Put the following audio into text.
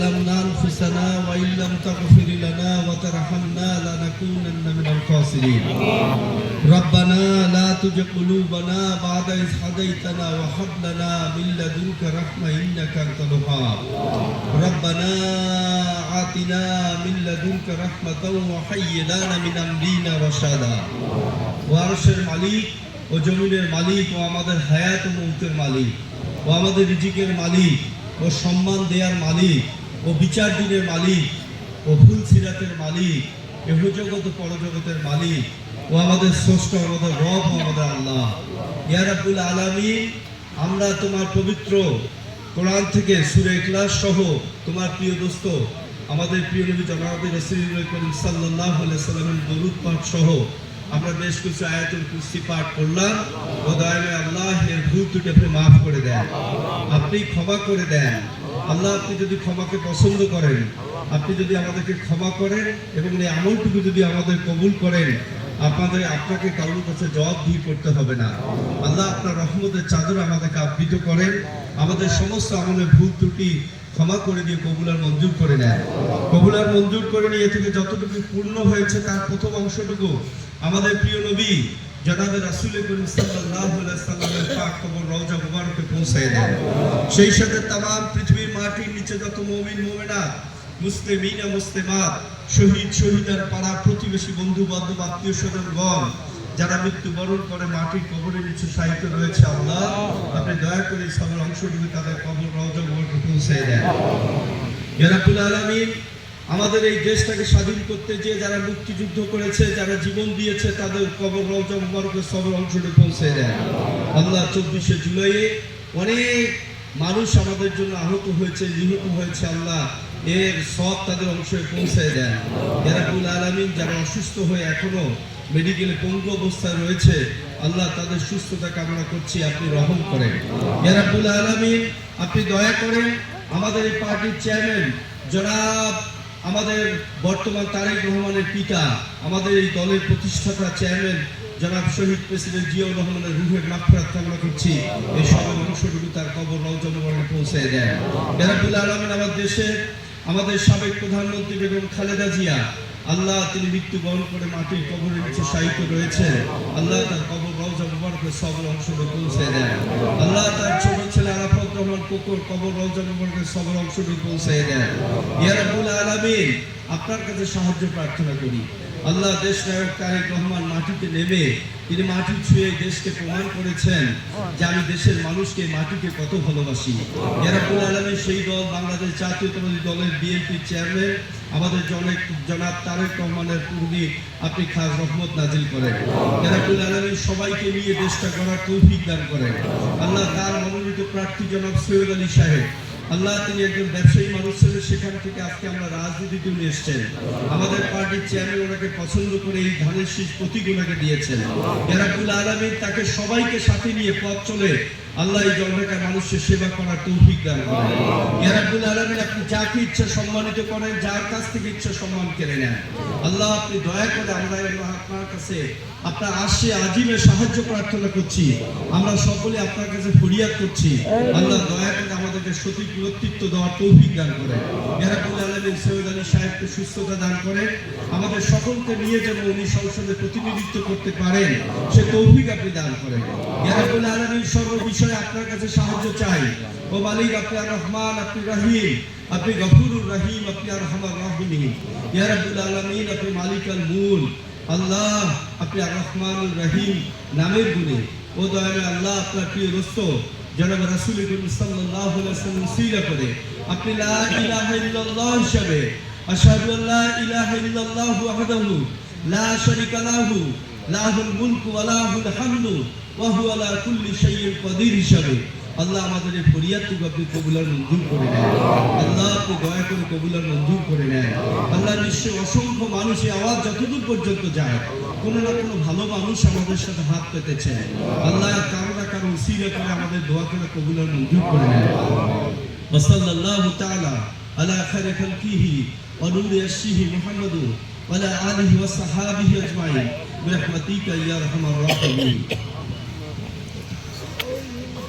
ظلمنا أنفسنا وإن لم تغفر لنا وترحمنا لنكونن من الخاسرين ربنا لا تزغ قلوبنا بعد إذ هديتنا وهب لنا من لدنك رحمة إنك أنت الوهاب ربنا آتنا من لدنك رحمة وهيئ لنا من أمرنا رشدا ওয়ারশের মালিক ও জমিনের মালিক ও আমাদের হায়াত ও মৌতের মালিক ও আমাদের রিজিকের মালিক ও সম্মান দেওয়ার মালিক ও বিচার দিনের মালিক ও ফুল সিরাতের মালিক ইহজগৎ ও পরজগতের মালিক ও আমাদের স্রষ্টা আমাদের রব ও আমাদের আল্লাহ ইয়া রাব্বুল আলামিন আমরা তোমার পবিত্র কোরআন থেকে সূরা ইখলাস সহ তোমার প্রিয় দোস্ত আমাদের প্রিয় নবী জনাব রাসূলুল্লাহ করিম সাল্লাল্লাহু আলাইহি সাল্লামের দরুদ পাঠ সহ আমরা বেশ কিছু আয়াতুল কুরসি পাঠ করলাম ও দয়াময় আল্লাহ এর ভুল ত্রুটি আপনি মাফ করে দেন আপনি ক্ষমা করে দেন আল্লাহ আপনি যদি ক্ষমাকে পছন্দ করেন আপনি যদি আমাদেরকে ক্ষমা করেন এবং এই আমলটুকু যদি আমাদের কবুল করেন আপনাকে কারোর কাছে জবাবদিহি করতে হবে না আল্লাহ আপনার রহমতের চাদর আমাদেরকে আবৃত করেন আমাদের সমস্ত আমলের ভুল ত্রুটি ক্ষমা করে দিয়ে কবুলার মঞ্জুর করে নেন কবুলার মঞ্জুর করে নিয়ে থেকে যতটুকু পূর্ণ হয়েছে তার প্রথম অংশটুকু আমাদের প্রিয় নবী জনাবে রাসূল করিম সাল্লাল্লাহু আলাইহি সাল্লামের পাক কবর রওজা মুবারকে পৌঁছায় দেন সেই সাথে तमाम পৃথিবীর মাটির নিচে যত মুমিন মুমিনাত মুসলিমিনা মুসলিমাত শহীদ শহীদার পাড়া প্রতিবেশী বন্ধু বান্ধব আত্মীয় স্বজনগণ যারা মৃত্যুবরণ করে মাটির কবরের নিচে শায়িত রয়েছে আল্লাহ আপনি দয়া করে সবার অংশটুকু তাদের কবর রওজা মুবারকে পৌঁছায় দেন ইয়া রাব্বুল আলামিন আমাদের এই দেশটাকে স্বাধীন করতে যে যারা মুক্তিযুদ্ধ করেছে যারা জীবন দিয়েছে তাদের কবর রওজা মুবারকে সবার অংশটুকু পৌঁছে দেন আল্লাহ 24শে জুলাইয়ে অনেক মানুষ আমাদের জন্য আহত হয়েছে নিহত হয়েছে আল্লাহ এর সব তাদের অংশে পৌঁছে দেন ইয়া রাব্বুল আলামিন যারা অসুস্থ হয়ে এখনো মেডিকেলে পঙ্গু অবস্থায় রয়েছে আল্লাহ তাদের সুস্থতা কামনা করছি আপনি রহম করেন ইয়া রাব্বুল আলামিন আপনি দয়া করেন আমাদের এই পার্টির চেয়ারম্যান জনাব আমাদের বর্তমান তারেক রহমানের পিতা আমাদের এই দলের প্রতিষ্ঠাতা চেয়ারম্যান জনাব শহীদ প্রেসিডেন্ট জিয়াউর রহমানের রূহের মাগফিরাত কামনা করছি এই সব অংশটুকু তার কবর রওজা মুবারকে পৌঁছে দেন ইয়া রাব্বুল আলামিন আমাদের সাবেক প্রধানমন্ত্রী বেগম খালেদা জিয়া আল্লাহ তিনি মৃত্যুবরণ করে মাটির কবরের নিচে শায়িত রয়েছে আল্লাহ তার কবর রওজা মুবারকে সবার অংশটুকু পৌঁছে দেন আল্লাহ তার ছোট ছেলে আরাফাত রহমান কোকর কবর রওজা মুবারকে সবার অংশটুকু পৌঁছে দেন ইয়া রাব্বুল আলামিন আপনার কাছে সাহায্য প্রার্থনা করি আল্লাহ দেশ নায়ক তারেক রহমান মাটিতে নেমে তিনি মাটি ছুঁয়ে দেশকে প্রমাণ করেছেন যে আমি দেশের মানুষকে মাটিকে কত ভালোবাসি ইয়া রাব্বুল আলামিন সেই দল বাংলাদেশ জাতীয়তাবাদী দলের বিএনপি চেয়ারম্যান আমাদের জনাব তারেক রহমানের পূর্বে আপনি খাস রহমত নাজিল করেন ইয়া রাব্বুল আলামিন সবাইকে নিয়ে দেশটা গড়ার তৌফিক দান করেন আল্লাহ তার মনোনীত প্রার্থী জনাব সৈয়দ আলী সাহেব আল্লাহ তিনি একজন ব্যবসায়ী মানুষ ছিলেন সেখান থেকে আজকে আমরা রাজনীতিতে নিয়ে এসেছেন আমাদের পার্টির চেয়ারম্যান ওনাকে পছন্দ করে এই ধানের শীষ প্রতীক ওনাকে দিয়েছেন ইয়া রাব্বুল আলামিন তাকে সবাইকে সাথে নিয়ে পথ চলে আল্লাহ এই জনতার মানুষের সেবা করার তৌফিক দান করেন ইয়া রাব্বুল আলামিন আপনি যাকে ইচ্ছা সম্মানিত করেন যার কাছ থেকে ইচ্ছা সম্মান কেড়ে নেন আল্লাহ আপনি দয়া করে আমরা আপনার কাছে আপনার আশে আজিমে সাহায্য প্রার্থনা করছি আমরা সকলে আপনার কাছে ফরিয়াদ করছি আল্লাহ দয়া করে আমাদেরকে সঠিক নেতৃত্ব দেওয়ার তৌফিক দান করেন ইয়া রাব্বুল আলামিন সৈয়দ আলী সাহেবকে সুস্থতা দান করেন আমাদের সকলকে নিয়ে যেন উনি সংসদে প্রতিনিধিত্ব করতে পারেন সে তৌফিক আপনি দান করেন ইয়া রাব্বুল আলামিন সর্ব বিষয়ে আপনার কাছে সাহায্য চাই ও মালিক আপনি আর রহমান আপনি রহিম আপনি গফুরুর রহিম আপনি আর রহমান রহিম ইয়া রাব্বুল আলামিন আপনি মালিক আল মুল আল্লাহ আপনি আর রহমানুর রহিম নামের গুণে ও দয়াময় আল্লাহ আপনার প্রিয় দোস্ত জনাব রাসূল করিম সাল্লাল্লাহু আলাইহি ওয়াসাল্লাম সিলা করে আপনি লা ইলাহা ইল্লাল্লাহ হিসাবে আশহাদু আল্লা ইলাহা ইল্লাল্লাহ ওয়াহদাহু লা শারীকা লাহু লাহুল মুলকু ওয়া লাহুল হামদু ওয়া হুয়া আলা কুল্লি শাইইন কাদির হিসাবে আল্লাহ আমাদের এই ফরিয়াদটুকু আপনি কবুলার মঞ্জুর করে নেন আল্লাহ আপনি দয়া করে কবুলার মঞ্জুর করে নেন আল্লাহ নিশ্চয় অসংখ্য মানুষের আওয়াজ যতদূর পর্যন্ত যায় কোনো না কোনো ভালো মানুষ আমাদের সাথে হাত পেতেছে আল্লাহ কারো না কারো উসিলা করে আমাদের দোয়া করে কবুলার মঞ্জুর করে নেন ওয়া সাল্লাল্লাহু তাআলা আলা খায়রি খালকিহি ওয়া নূরি আরশিহি মুহাম্মাদ ওয়া আলা আলিহি ওয়া সাহাবিহি আজমাইন বিরহমাতিকা ইয়া আরহামার রাহিমিন